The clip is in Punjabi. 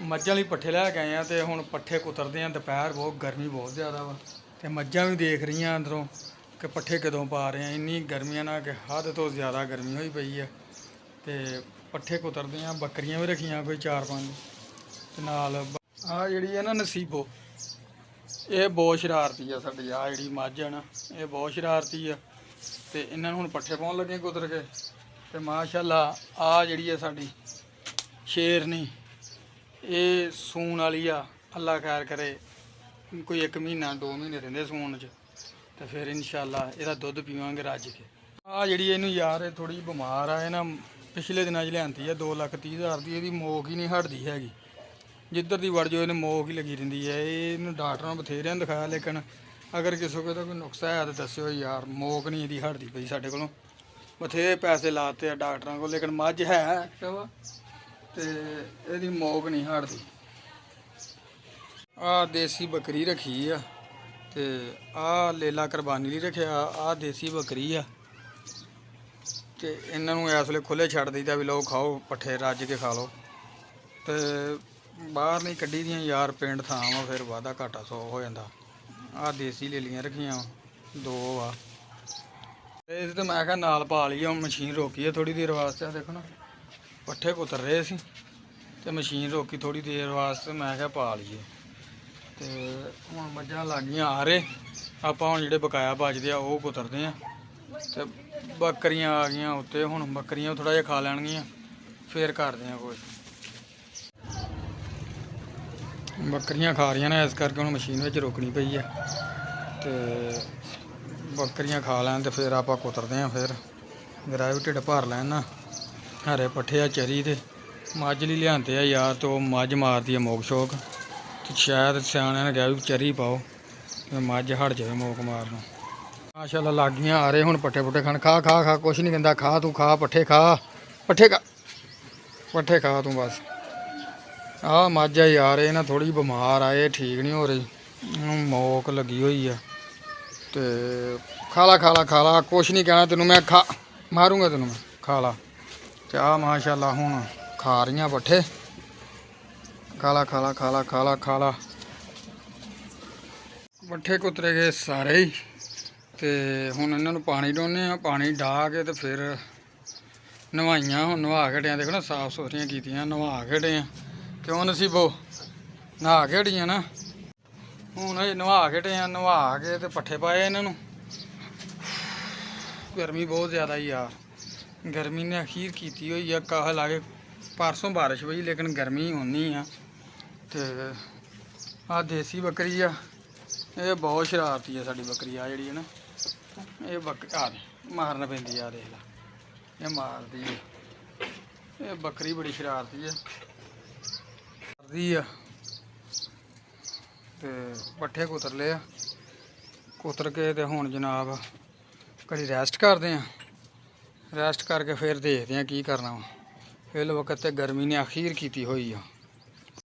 ਮੱਝਾਂ ਲਈ ਪੱਠੇ ਲੈ ਕੇ ਆਏ ਆ ਤੇ ਹੁਣ ਪੱਠੇ ਕੁਤਰਦੇ ਆ। ਦੁਪਹਿਰ ਬਹੁਤ ਗਰਮੀ ਬਹੁਤ ਜ਼ਿਆਦਾ ਵਾ ਤੇ ਮੱਝਾਂ ਵੀ ਦੇਖ ਰਹੀਆਂ ਅੰਦਰੋਂ ਕਿ ਪੱਠੇ ਕਦੋਂ ਪਾ ਰਹੇ ਆ। ਇੰਨੀ ਗਰਮੀਆਂ ਨਾਲ ਕਿ ਹੱਦ ਤੋਂ ਜ਼ਿਆਦਾ ਗਰਮੀ ਹੋਈ ਪਈ ਆ ਤੇ ਪੱਠੇ ਕੁਤਰਦੇ ਆ। ਬੱਕਰੀਆਂ ਵੀ ਰੱਖੀਆਂ ਕੋਈ 4-5 ਤੇ ਨਾਲ ਆ ਜਿਹੜੀ ਹੈ ਨਾ ਨਸੀਬੋ, ਇਹ ਬਹੁਤ ਸ਼ਰਾਰਤੀ ਆ ਸਾਡੀ। ਆ ਜਿਹੜੀ ਮੱਝ ਆ ਨਾ ਇਹ ਬਹੁਤ ਸ਼ਰਾਰਤੀ ਆ ਤੇ ਇਹਨਾਂ ਨੂੰ ਹੁਣ ਪੱਠੇ ਪਾਉਣ ਲੱਗੇ ਕੁਤਰ ਕੇ। ਤੇ ਮਾਸ਼ਾਅੱਲਾ ਆ ਜਿਹੜੀ ਆ ਸਾਡੀ ਸ਼ੇਰਨੀ, ਇਹ ਸੂਣ ਵਾਲੀ ਆ। ਅੱਲਾ ਖੈਰ ਕਰੇ, ਕੋਈ 1 ਮਹੀਨਾ 2 ਮਹੀਨੇ ਰਹਿੰਦੇ ਸੂਣ 'ਚ ਤੇ ਫਿਰ ਇਨਸ਼ਾਅੱਲਾ ਇਹਦਾ ਦੁੱਧ ਪੀਵਾਂਗੇ ਰੱਜ ਕੇ। ਆ ਜਿਹੜੀ ਇਹਨੂੰ ਯਾਰ ਇਹ ਥੋੜੀ ਬਿਮਾਰ ਆ। ਇਹ ਨਾ ਪਿਛਲੇ ਦਿਨਾਂ 'ਚ ਲਿਆਂਦੀ ਆ 2,30,000 ਦੀ। ਇਹਦੀ ਮੋਕ ਹੀ ਨਹੀਂ ਹਟਦੀ ਹੈਗੀ, ਜਿੱਧਰ ਦੀ ਵੜ ਜਾਓ ਇਹਨੂੰ ਮੋਕ ਹੀ ਲੱਗੀ ਰਹਿੰਦੀ ਹੈ। ਇਹਨੂੰ ਡਾਕਟਰਾਂ ਨੂੰ ਬਥੇਰਿਆਂ ਨੂੰ ਦਿਖਾਇਆ, ਲੇਕਿਨ ਅਗਰ ਕਿਸੇ ਕੋਲ ਕੋਈ ਨੁਕਸਾ ਹੈ ਤਾਂ ਦੱਸਿਓ ਯਾਰ। ਮੋਕ ਨਹੀਂ ਇਹਦੀ ਹਟਦੀ ਪਈ ਸਾਡੇ ਕੋਲੋਂ। ਬਥੇਰੇ ਪੈਸੇ ਲਾਤੇ ਆ ਡਾਕਟਰਾਂ ਕੋਲ, ਲੇਕਿਨ ਮੱਝ ਹੈ ਤੇ ਇਹਦੀ ਮੋਕ ਨਹੀਂ ਹਟਦੀ। ਆ ਦੇਸੀ ਬੱਕਰੀ ਰੱਖੀ ਆ ਤੇ ਆ ਲੇਲਾ ਕੁਰਬਾਨੀ ਲਈ ਰੱਖਿਆ। ਆ ਦੇਸੀ ਬੱਕਰੀ ਆ ਤੇ ਇਹਨਾਂ ਨੂੰ ਇਸ ਵੇਲੇ ਖੁੱਲ੍ਹੇ ਛੱਡ ਦਈਦਾ ਵੀ ਲਓ ਖਾਓ ਪੱਠੇ ਰੱਜ ਕੇ ਖਾ ਲਓ। ਤੇ ਬਾਹਰ ਨਹੀਂ ਕੱਢੀ ਦੀਆਂ ਯਾਰ, ਪਿੰਡ ਥਾਂ ਵਾ ਫਿਰ ਵਾਧਾ ਘਾਟਾ 100 ਹੋ ਜਾਂਦਾ। ਆ ਦੇਸੀ ਲੇਲੀਆਂ ਰੱਖੀਆਂ 2 ਆ। ਇਹ ਤੇ ਮੈਂ ਕਿਹਾ ਨਾਲ ਪਾ ਲਈ। ਹੁਣ ਮਸ਼ੀਨ ਰੋਕੀ ਆ ਥੋੜੀ ਦੇਰ ਵਾਸਤੇ। ਦੇਖੋ ਨਾ ਪੱਠੇ ਕੁਤਰ ਰਹੇ ਸੀ ਤੇ ਮਸ਼ੀਨ ਰੋਕੀ ਥੋੜੀ ਦੇਰ ਵਾਸਤੇ, ਮੈਂ ਕਿਹਾ ਪਾ ਲਈਏ। ਤੇ ਹੁਣ ਮੱਝਾਂ ਲੱਗ ਗਈਆਂ ਆ ਰਹੇ। ਆਪਾਂ ਹੁਣ ਜਿਹੜੇ ਬਕਾਇਆ ਬਚਦੇ ਆ ਉਹ ਕੁਤਰਦੇ ਆ ਤੇ ਬੱਕਰੀਆਂ ਆ ਗਈਆਂ ਉੱਤੇ। ਹੁਣ ਬੱਕਰੀਆਂ ਥੋੜਾ ਜਿਹਾ ਖਾ ਲੈਣਗੀਆਂ ਫਿਰ ਕਰਦੇ ਆ ਕੁਝ। ਬੱਕਰੀਆਂ ਖਾ ਰਹੀਆਂ ਨੇ, ਇਸ ਕਰਕੇ ਹੁਣ ਮਸ਼ੀਨ ਵਿੱਚ ਰੋਕਣੀ ਪਈ ਆ ਤੇ ਬੱਕਰੀਆਂ ਖਾ ਲੈਣ ਤੇ ਫਿਰ ਆਪਾਂ ਕੁਤਰਦੇ ਆ। ਫਿਰ ਮੇਰਾ ਵੀ ਢਿੱਡ ਭਰ ਲੈਣ ਨਾ। ਹਰੇ ਪੱਠੇ ਆ ਚਰੀ ਦੇ ਮੱਝ ਲਈ ਲਿਆਂਦੇ ਆ ਯਾਰ, ਤੇ ਉਹ ਮੱਝ ਮਾਰਦੀ ਆ ਮੋਕ ਸ਼ੋਕ ਤੇ ਸ਼ਾਇਦ ਸਿਆਣਿਆਂ ਨੇ ਕਿਹਾ ਵੀ ਚਰੀ ਪਾਓ ਤੇ ਮੱਝ ਹਟ ਜਾਵੇ ਮੋਕ ਮਾਰਨੋਂ। ਮਾਸ਼ਾਅੱਲਾ ਲੱਗ ਗਈਆਂ ਆ ਰਹੇ ਹੁਣ ਪੱਠੇ ਪੁੱਠੇ ਖਾਣ। ਖਾ ਖਾ ਖਾ, ਕੁਛ ਨਹੀਂ ਕਹਿੰਦਾ, ਖਾ ਤੂੰ ਖਾ ਪੱਠੇ ਖਾ, ਪੱਠੇ ਖਾ, ਪੱਠੇ ਖਾ ਤੂੰ ਬਸ। ਆਹ ਮੱਝ ਆ ਯਾਰ, ਇਹ ਨਾ ਥੋੜੀ ਬਿਮਾਰ ਆ, ਇਹ ਠੀਕ ਨਹੀਂ ਹੋ ਰਹੀ, ਇਹਨੂੰ ਮੋਕ ਲੱਗੀ ਹੋਈ ਆ ਤੇ ਖਾ ਲਾ ਖਾ ਲਾ ਖਾ ਲਾ, ਕੁਛ ਨਹੀਂ ਕਹਿਣਾ ਤੈਨੂੰ ਮੈਂ, ਖਾ ਮਾਰੂੰਗਾ ਤੈਨੂੰ ਮੈਂ, ਖਾ ਲਾ। ਤੇ ਆਹ ਮਾਸ਼ਾਅੱਲਾ ਹੁਣ ਖਾ ਰਹੀਆਂ ਪੱਠੇ। ਖਾ ਲਾ ਖਾ ਲਾ ਖਾ ਲਾ ਖਾ ਲਾ ਖਾ ਲਾ। ਪੱਠੇ ਕੁਤਰੇ ਗਏ ਸਾਰੇ ਹੀ ਤੇ ਹੁਣ ਇਹਨਾਂ ਨੂੰ ਪਾਣੀ ਡਾਉਂਦੇ ਆ। ਪਾਣੀ ਡਾਹ ਕੇ ਤੇ ਫਿਰ ਨਵਾਈਆਂ। ਹੁਣ ਨਵਾ ਕੇ ਹਟਿਆ, ਦੇਖੋ ਨਾ ਸਾਫ ਸੁਥਰੀਆਂ ਕੀਤੀਆਂ, ਨਵਾ ਕੇ ਹਟੇ ਆ। ਕਿਉਂ ਨਸੀਬੋ ਨਹਾ ਕੇ ਹਟੀਆਂ ਨਾ? ਹੁਣ ਇਹ ਨਵਾ ਕੇ ਹਟੇ ਆ, ਨਵਾ ਕੇ ਤੇ ਪੱਠੇ ਪਾਏ ਇਹਨਾਂ ਨੂੰ। ਗਰਮੀ ਬਹੁਤ ਜ਼ਿਆਦਾ ਹੀ ਆ, ਗਰਮੀ ਨੇ ਅਖੀਰ ਕੀਤੀ ਹੋਈ ਆ। ਕਾਹ ਲਾ ਕੇ ਪਰਸੋਂ ਬਾਰਿਸ਼ ਹੋਈ ਲੇਕਿਨ ਗਰਮੀ ਉਨੀ ਆ। ਤੇ ਆਹ ਦੇਸੀ ਬੱਕਰੀ ਆ, ਇਹ ਬਹੁਤ ਸ਼ਰਾਰਤੀ ਆ ਸਾਡੀ ਬੱਕਰੀ। ਆ ਜਿਹੜੀ ਹੈ ਨਾ ਇਹ ਆ ਮਾਰਨ ਪੈਂਦੀ ਆ, ਦੇਖ ਲਾ ਇਹ ਮਾਰਦੀ ਆ। ਇਹ ਬੱਕਰੀ ਬੜੀ ਸ਼ਰਾਰਤੀ ਆ ਆ। ਤੇ ਪੱਠੇ ਕੁਤਰ ਲਏ ਆ, ਕੁਤਰ ਕੇ ਤੇ ਹੁਣ ਜਨਾਬ ਘੜੀ ਰੈਸਟ ਕਰਦੇ ਆ। ਰੈਸਟ ਕਰਕੇ ਫਿਰ ਦੇਖਦੇ ਆ ਕੀ ਕਰਨਾ ਵਾ। ਇਹ ਵਕਤ ਤੇ ਗਰਮੀ ਨੇ ਅਖੀਰ ਕੀਤੀ ਹੋਈ ਆ।